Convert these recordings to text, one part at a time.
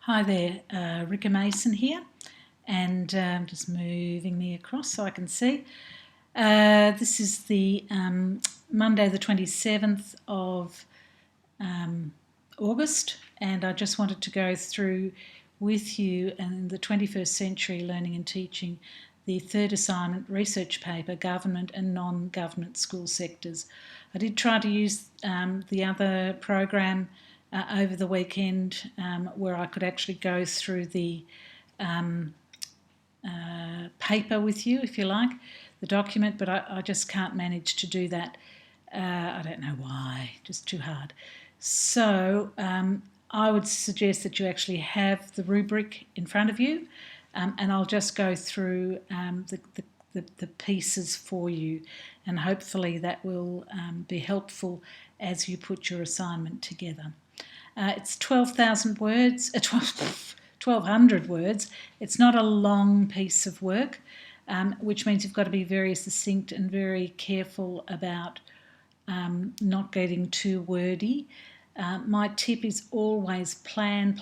Hi there, Rika Mason here, and just moving me across so I can see. This is the Monday the 27th of August, and I just wanted to go through with you in the 21st Century Learning and Teaching the third assignment research paper, Government and Non-Government School Sectors. I did try to use the other program over the weekend where I could actually go through the paper with you, if you like, the document, but I just can't manage to do that. I don't know why, just too hard. So I would suggest that you actually have the rubric in front of you, and I'll just go through the pieces for you, and hopefully that will be helpful as you put your assignment together. It's 12,000 words, 1,200 words. It's not a long piece of work, which means you've got to be very succinct and very careful about not getting too wordy. My tip is always plan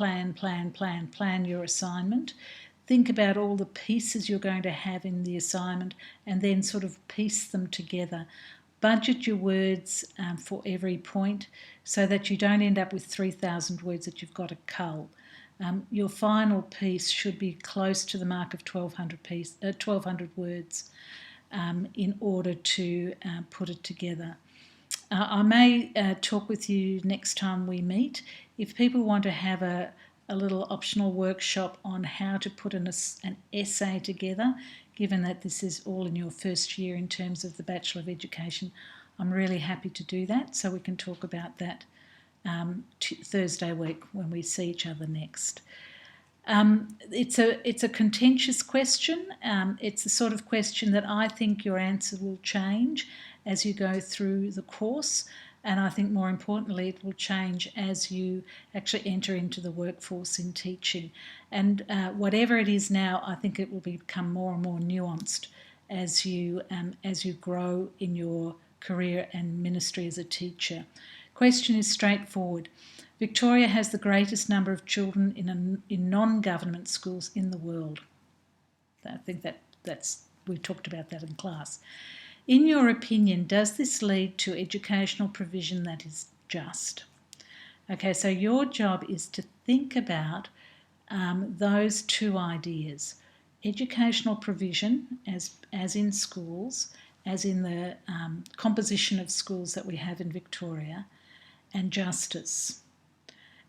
your assignment. Think about all the pieces you're going to have in the assignment and then sort of piece them together. Budget your words for every point so that you don't end up with 3,000 words that you've got to cull. Your final piece should be close to the mark of 1,200 words in order to put it together. I may talk with you next time we meet. If people want to have a little optional workshop on how to put an essay together, given that this is all in your first year in terms of the Bachelor of Education, I'm really happy to do that, so we can talk about that Thursday week when we see each other next. It's a contentious question. It's the sort of question that I think your answer will change as you go through the course, and I think more importantly it will change as you actually enter into the workforce in teaching. And whatever it is now, I think it will become more and more nuanced as you grow in your career and ministry as a teacher. Question is straightforward. Victoria has the greatest number of children in non-government schools in the world. I think we talked about that in class. In your opinion, does this lead to educational provision that is just? Okay, so your job is to think about those two ideas: educational provision, as in schools, as in the composition of schools that we have in Victoria, and justice.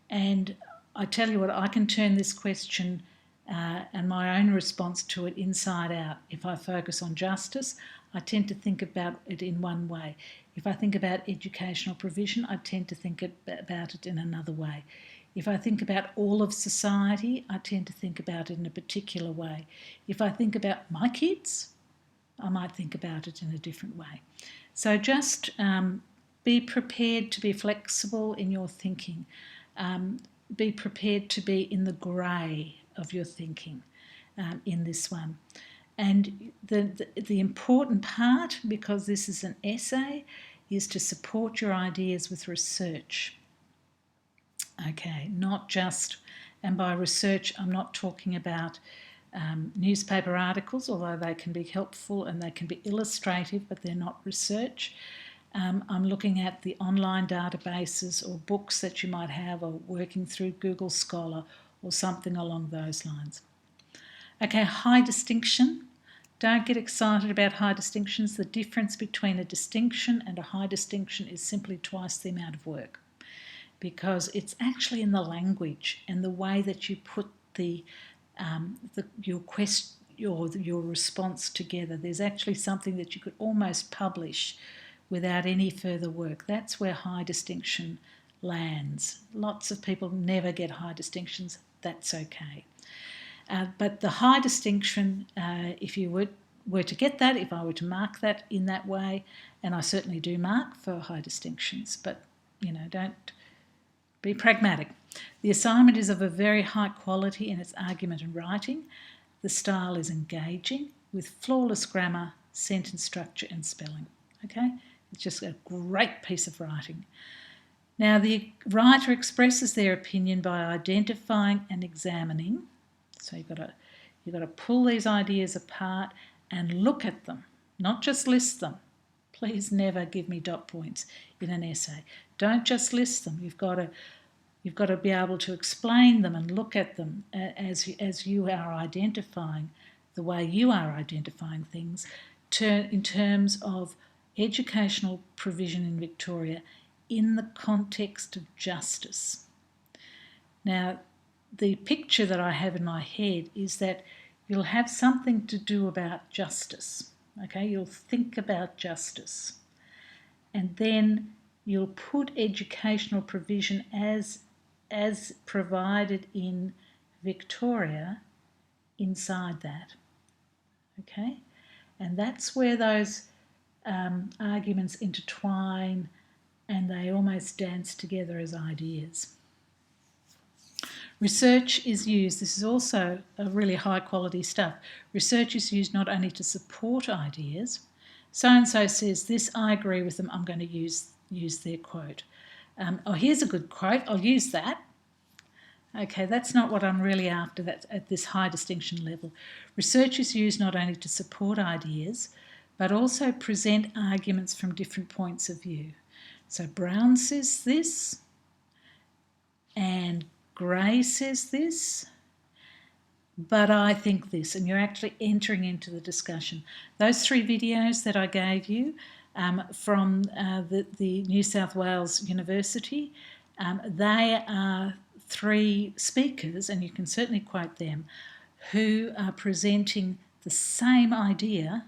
And I tell you what, I can turn this question and my own response to it inside out. If I focus on justice, I tend to think about it in one way. If I think about educational provision, I tend to think about it in another way. If I think about all of society, I tend to think about it in a particular way. If I think about my kids, I might think about it in a different way. So just be prepared to be flexible in your thinking. Be prepared to be in the grey of your thinking in this one. And the important part, because this is an essay, is to support your ideas with research. Okay, not just, and by research I'm not talking about newspaper articles, although they can be helpful and they can be illustrative, but they're not research. I'm looking at the online databases or books that you might have, or working through Google Scholar or something along those lines. Okay, high distinction. Don't get excited about high distinctions. The difference between a distinction and a high distinction is simply twice the amount of work, because it's actually in the language and the way that you put your response together. There's actually something that you could almost publish without any further work. That's where high distinction lands. Lots of people never get high distinctions. That's okay. But the high distinction, if you were to get that, if I were to mark that in that way, and I certainly do mark for high distinctions, but don't be pragmatic. The assignment is of a very high quality in its argument and writing. The style is engaging with flawless grammar, sentence structure and spelling. Okay, it's just a great piece of writing. Now, the writer expresses their opinion by identifying and examining. So you've got to pull these ideas apart and look at them, not just list them. Please never give me dot points in an essay. Don't just list them. You've got to be able to explain them and look at them as you are identifying the way you are identifying things in terms of educational provision in Victoria in the context of justice. Now, the picture that I have in my head is that you'll have something to do about justice. Okay, you'll think about justice. And then you'll put educational provision as provided in Victoria inside that. Okay, and that's where those arguments intertwine and they almost dance together as ideas. Research is used, this is also a really high quality stuff. Research is used not only to support ideas, so-and-so says this, I agree with them, I'm going to use their quote. Here's a good quote, I'll use that. Okay, that's not what I'm really after, that's at this high distinction level. Research is used not only to support ideas, but also present arguments from different points of view. So Brown says this, and Gray says this, but I think this, and you're actually entering into the discussion. Those 3 videos that I gave you from the New South Wales University, they are 3 speakers, and you can certainly quote them, who are presenting the same idea,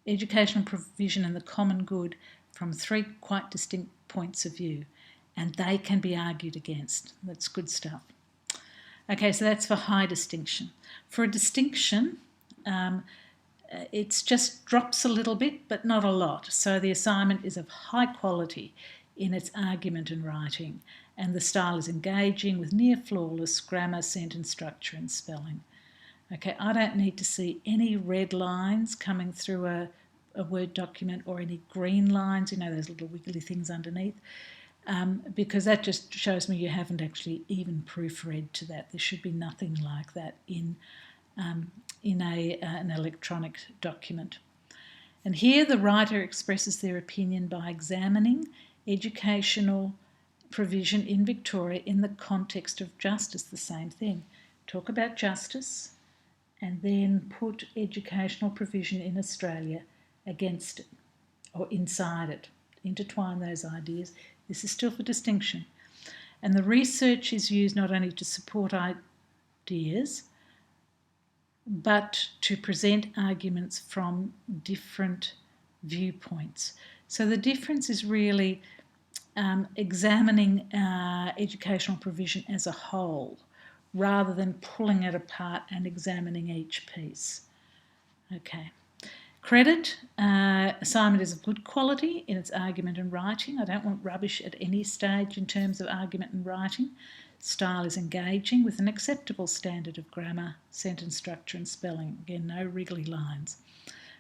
educational provision and the common good, from 3 quite distinct points of view, and they can be argued against. That's good stuff. Okay, so that's for high distinction. For a distinction, it just drops a little bit, but not a lot. So the assignment is of high quality in its argument and writing, and the style is engaging with near flawless grammar, sentence structure and spelling. Okay, I don't need to see any red lines coming through a Word document or any green lines, those little wiggly things underneath, because that just shows me you haven't actually even proofread to that. There should be nothing like that in an electronic document. And here the writer expresses their opinion by examining educational provision in Victoria in the context of justice, the same thing. Talk about justice and then put educational provision in Australia against it or inside it. Intertwine those ideas. This is still for distinction. And the research is used not only to support ideas, but to present arguments from different viewpoints. So the difference is really examining educational provision as a whole, rather than pulling it apart and examining each piece. Okay. Credit, assignment is of good quality in its argument and writing. I don't want rubbish at any stage in terms of argument and writing. Style is engaging with an acceptable standard of grammar, sentence structure and spelling. Again, no wriggly lines.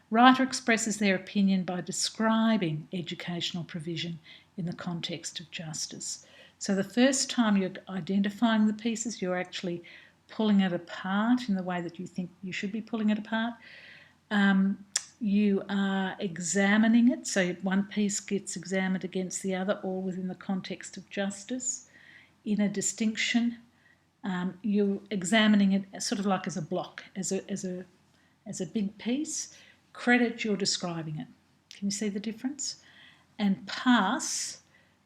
Writer expresses their opinion by describing educational provision in the context of justice. So the first time you're identifying the pieces, you're actually pulling it apart in the way that you think you should be pulling it apart. You are examining it, so one piece gets examined against the other, all within the context of justice. In a distinction, you're examining it sort of like as a block, as a big piece. Credit, you're describing it. Can you see the difference? And pass,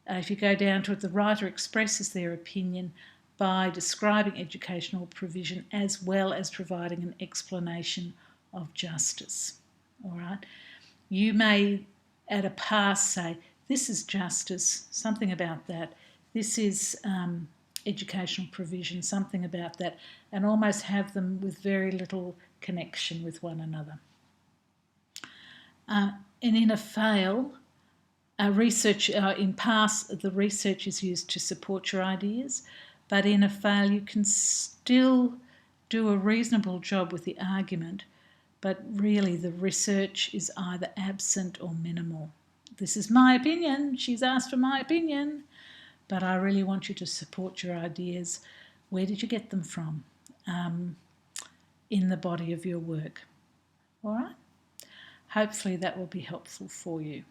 if you go down to it, the writer expresses their opinion by describing educational provision as well as providing an explanation of justice. All right. You may, at a pass, say, this is justice, something about that. This is educational provision, something about that, and almost have them with very little connection with one another. And in a fail, in pass, the research is used to support your ideas, but in a fail, you can still do a reasonable job with the argument, but really the research is either absent or minimal. This is my opinion. She's asked for my opinion. but I really want you to support your ideas. Where did you get them from in the body of your work? All right? Hopefully that will be helpful for you.